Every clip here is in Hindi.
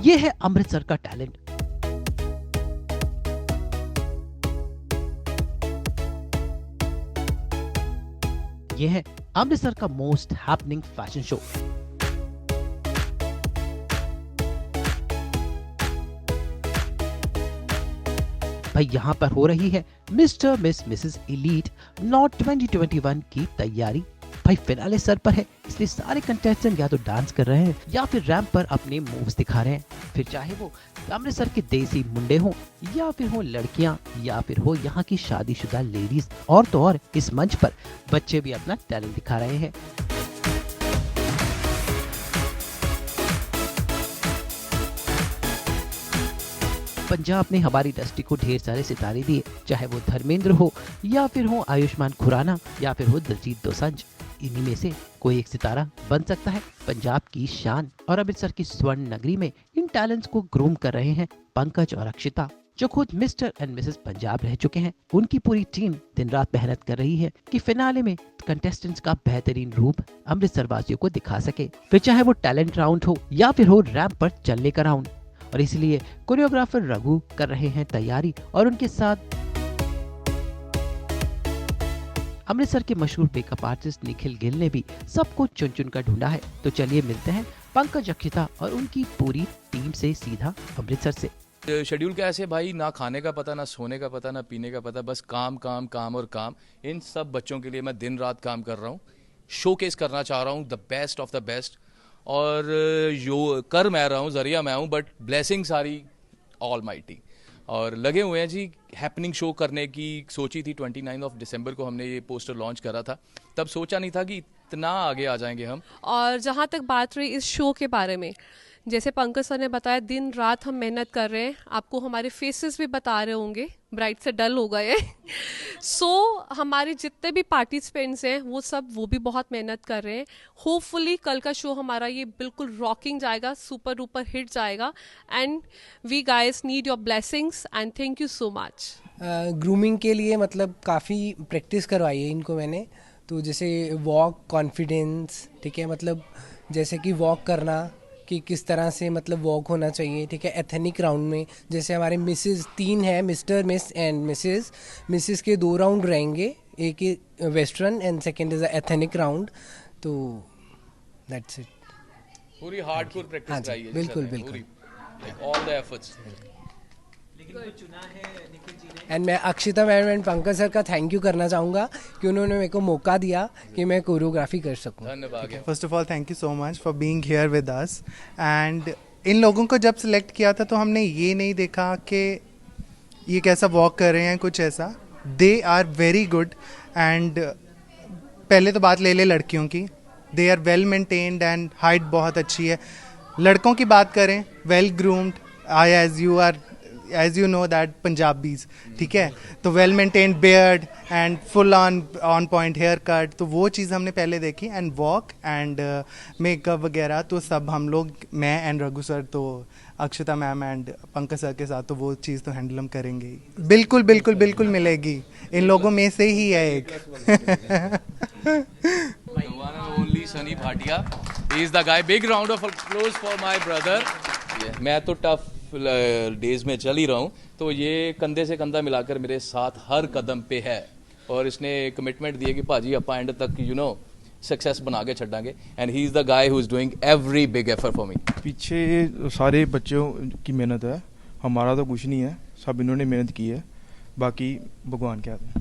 ये है अमृतसर का टैलेंट। ये है अमृतसर का मोस्ट हैपनिंग फैशन शो। भाई यहाँ पर हो रही है mister miss Mrs elite not 2021 की तैयारी। भाई फिनाले सर पर है, इसलिए सारे कंटेस्टेंट या तो डांस कर रहे हैं या फिर रैंप पर अपने मूव्स दिखा रहे हैं। फिर चाहे वो अमृतसर के देसी मुंडे हों या फिर हो लड़कियां या फिर हो यहाँ की शादीशुदा लेडीज, और तो और इस मंच पर बच्चे भी अपना टैलेंट दिखा रहे हैं। पंजाब ने हमारी इंडस्ट्री को ढेर सारे सितारे दिए, चाहे वो धर्मेंद्र हो या फिर हो आयुष्मान खुराना या फिर हो दिलजीत दोसांझ। इन्हीं में से कोई एक सितारा बन सकता है पंजाब की शान। और अमृतसर की स्वर्ण नगरी में इन टैलेंट्स को ग्रूम कर रहे हैं पंकज और अक्षिता, जो खुद मिस्टर एंड मिसेस पंजाब रह चुके हैं। उनकी पूरी टीम दिन रात मेहनत कर रही है कि फिनाले में कंटेस्टेंट्स का बेहतरीन रूप अमृतसर वासियों को दिखा सके, फिर चाहे वो टैलेंट राउंड हो या फिर हो रैंप पर चलने का राउंड। और इसलिए कोरियोग्राफर रघु कर रहे हैं तैयारी और उनके साथ अमृतसर के मशहूर मेकअप आर्टिस्ट निखिल गिल ने भी सबको चुन चुन कर ढूंढा है। तो चलिए मिलते हैं पंकज, अक्षिता और उनकी पूरी टीम से सीधा अमृतसर से। शेड्यूल कैसे भाई, ना खाने का पता, ना सोने का पता, ना पीने का पता, बस काम काम काम और काम। इन सब बच्चों के लिए मैं दिन रात काम कर रहा हूँ, शोकेस करना चाह रहा हूँ the best of the best. और जो कर मैं रहा हूँ, जरिया मैं हूँ, बट ब्लेसिंग सारी ऑल माइटी। और लगे हुए हैं जी हैपनिंग शो करने की। सोची थी 29 दिसंबर को हमने ये पोस्टर लॉन्च करा था, तब सोचा नहीं था कि इतना आगे आ जाएंगे हम। और जहाँ तक बात रही इस शो के बारे में, जैसे पंकज सर ने बताया दिन रात हम मेहनत कर रहे हैं। आपको हमारे फेसेस भी बता रहे होंगे, ब्राइट से डल हो गए। सो हमारे जितने भी पार्टिसिपेंट्स हैं वो भी बहुत मेहनत कर रहे हैं। होपफुली कल का शो हमारा ये बिल्कुल रॉकिंग जाएगा, सुपर डुपर हिट जाएगा। And we guys need your blessings and thank you so much. Grooming के लिए मतलब काफ़ी प्रैक्टिस करवाई है इनको मैंने। तो जैसे वॉक कॉन्फिडेंस, ठीक है, मतलब जैसे कि वॉक करना कि किस तरह से मतलब वॉक होना चाहिए, ठीक है। एथनिक राउंड में जैसे हमारे मिसेस 3 है, मिस्टर मिस एंड मिसेस के 2 राउंड रहेंगे, एक western and second is ethnic round. तो दैट्स इट। पूरी हार्डकोर प्रैक्टिस कराई है। बिल्कुल बिल्कुल, ऑल द एफर्ट्स। एंड मैं Akshita ma'am and Pankaj sir का थैंक यू करना चाहूँगा कि उन्होंने मेरे को मौका दिया कि मैं कोरियोग्राफी कर सकूँ। धन्यवाद। First of all thank you so much for being here with us. And in लोगों को जब सिलेक्ट किया था तो हमने ये नहीं देखा कि ये कैसा वॉक कर रहे हैं, कुछ ऐसा। They are very good. And पहले तो बात ले ले लड़कियों की, they are well maintained and height बहुत अच्छी है। लड़कों की बात करें, well groomed, as you know that Punjabis, ठीक है, तो well maintained beard and full on point hair cut, तो वो चीज़ हमने पहले देखी। एंड वॉक एंड मेकअप वगैरह तो सब हम लोग, मैं एंड रघु सर, तो Akshita ma'am and Pankaj sir के साथ, तो वो चीज़ तो हैंडल हम करेंगे ही। बिल्कुल बिल्कुल बिल्कुल मिलेगी, इन लोगों में से ही है एक। Only Sunny Bhatia, he is the guy. Big round of applause for my brother. मैं तो टफ डेज में चल ही रहा हूँ, तो ये कंधे से कंधा मिलाकर मेरे साथ हर कदम पे है। और इसने कमिटमेंट दी है कि भाजी अपा एंड तक सक्सेस बना के छड़ांगे। And he is the guy who is doing every big effort for me. पीछे सारे बच्चों की मेहनत है, हमारा तो कुछ नहीं है, सब इन्होंने मेहनत की है, बाकी भगवान के हाथ में।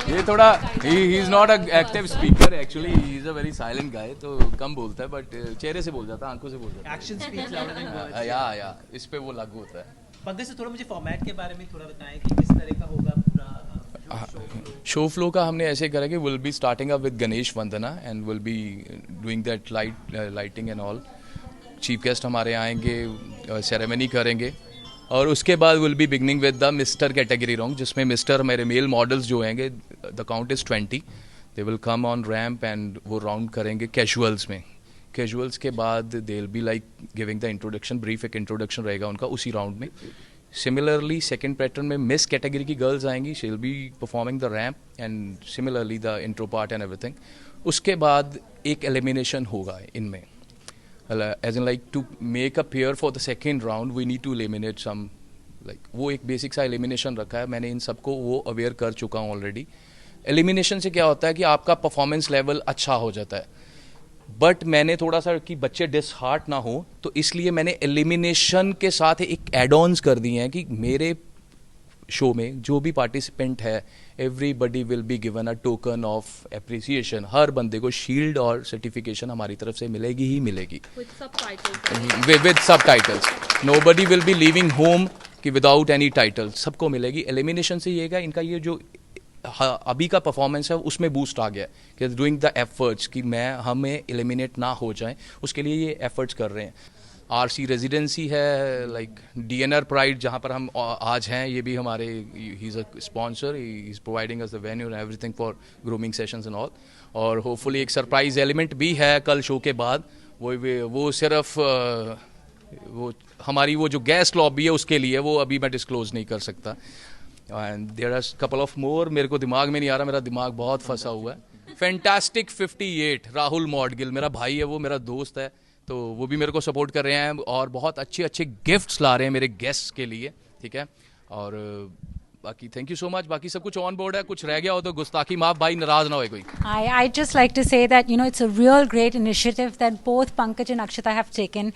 ये थोड़ा he is not a active speaker, actually he is a very silent guy, तो कम बोलता है, बट चेहरे से बोल जाता है, आंखों से बोल जाता है। Action speaks louder than words. या इस पे वो लागू होता है। पंकज से थोड़ा मुझे फॉर्मेट के बारे में थोड़ा बताएं कि किस तरह का होगा पूरा शो फ्लो का हमने ऐसे करा कि will be starting up with Ganesh Vandana and will be doing that lighting and all. Chief guest हमारे आएंगे, सेरेमनी करेंगे, और उसके बाद will be beginning with the mister category round, जिसमें मिस्टर मेरे मेल मॉडल्स जो होंगे, the count is 20, they will come on ramp and वो राउंड करेंगे कैजुअल्स में। कैजुअल्स के बाद they will be like giving the introduction, brief एक इंट्रोडक्शन रहेगा उनका उसी राउंड में। सिमिलरली सेकेंड पैटर्न में मिस कैटेगरी की गर्ल्स आएंगी, she will be performing the ramp and similarly the intro part and everything. उसके बाद एक एलिमिनेशन होगा इनमें, as in like to make a pair for the second round we need to eliminate some, like वो एक बेसिक सा एलिमिनेशन रखा है मैंने इन सबको, वो अवेयर कर चुका हूँ ऑलरेडी। एलिमिनेशन से क्या होता है कि आपका परफॉर्मेंस लेवल अच्छा हो जाता है, बट मैंने थोड़ा सा कि बच्चे डिसहार्ट ना हो, तो इसलिए मैंने एलिमिनेशन के साथ एक एड ऑन्स कर दिए हैं कि मेरे शो में जो भी पार्टिसिपेंट है everybody will be given a token of appreciation. हर बंदे को शील्ड और सर्टिफिकेशन हमारी तरफ से मिलेगी ही मिलेगी विद सब titles. Nobody will be leaving home कि विदाउट एनी टाइटल, सबको मिलेगी। एलिमिनेशन से ये इनका ये जो अभी का परफॉर्मेंस है उसमें बूस्ट आ गया कि डूइंग द एफर्ट्स कि हमें एलिमिनेट ना हो जाए, उसके लिए ये एफर्ट्स कर रहे हैं। आरसी रेजिडेंसी है, लाइक डीएनआर प्राइड जहाँ पर हम आज हैं, ये भी हमारे, he is a sponsor, he is providing us the venue and everything for grooming sessions and all. और होपफुली एक सरप्राइज एलिमेंट भी है कल शो के बाद, वो सिर्फ वो हमारी वो जो गेस्ट लॉबी है उसके लिए, वो अभी मैं डिस्क्लोज नहीं कर सकता। And there are couple of more, मेरे को दिमाग में नहीं आ रहा, मेरा दिमाग बहुत फंसा हुआ है। फैंटास्टिक 58 राहुल मॉडगिल मेरा भाई है, वो मेरा दोस्त है, तो वो भी मेरे को सपोर्ट कर रहे हैं और बहुत अच्छे अच्छे गिफ्ट्स ला रहे हैं मेरे गेस्ट्स के लिए, ठीक है। और बाकी थैंक यू सो मच, बाकी सब कुछ ऑन बोर्ड है, कुछ रह गया हो तो गुस्ताखी माफ, भाई नाराज ना हो कोई। I'd just like to say that, you know, it's a real great initiative that both Pankaj and Akshita have taken.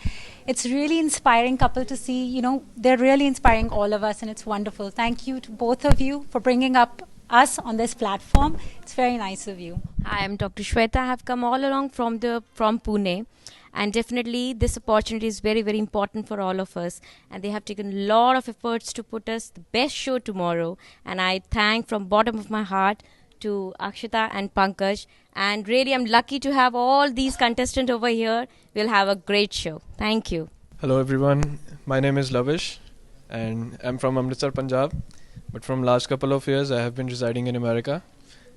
It's really inspiring couple to see, you know, they're really inspiring all of us and it's wonderful. Thank you to both of you for bringing up us on this platform. It's very nice of you. Hi, I'm Dr. Shweta. I have come all along from Pune, and definitely this opportunity is very, very important for all of us. And they have taken a lot of efforts to put us the best show tomorrow. And I thank from bottom of my heart to Akshita and Pankaj. And really, I'm lucky to have all these contestants over here. We'll have a great show. Thank you. Hello everyone. My name is Lavish, and I'm from Amritsar, Punjab. But from last couple of years, I have been residing in America,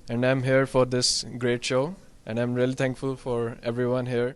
and I'm here for this great show. And I'm really thankful for everyone here.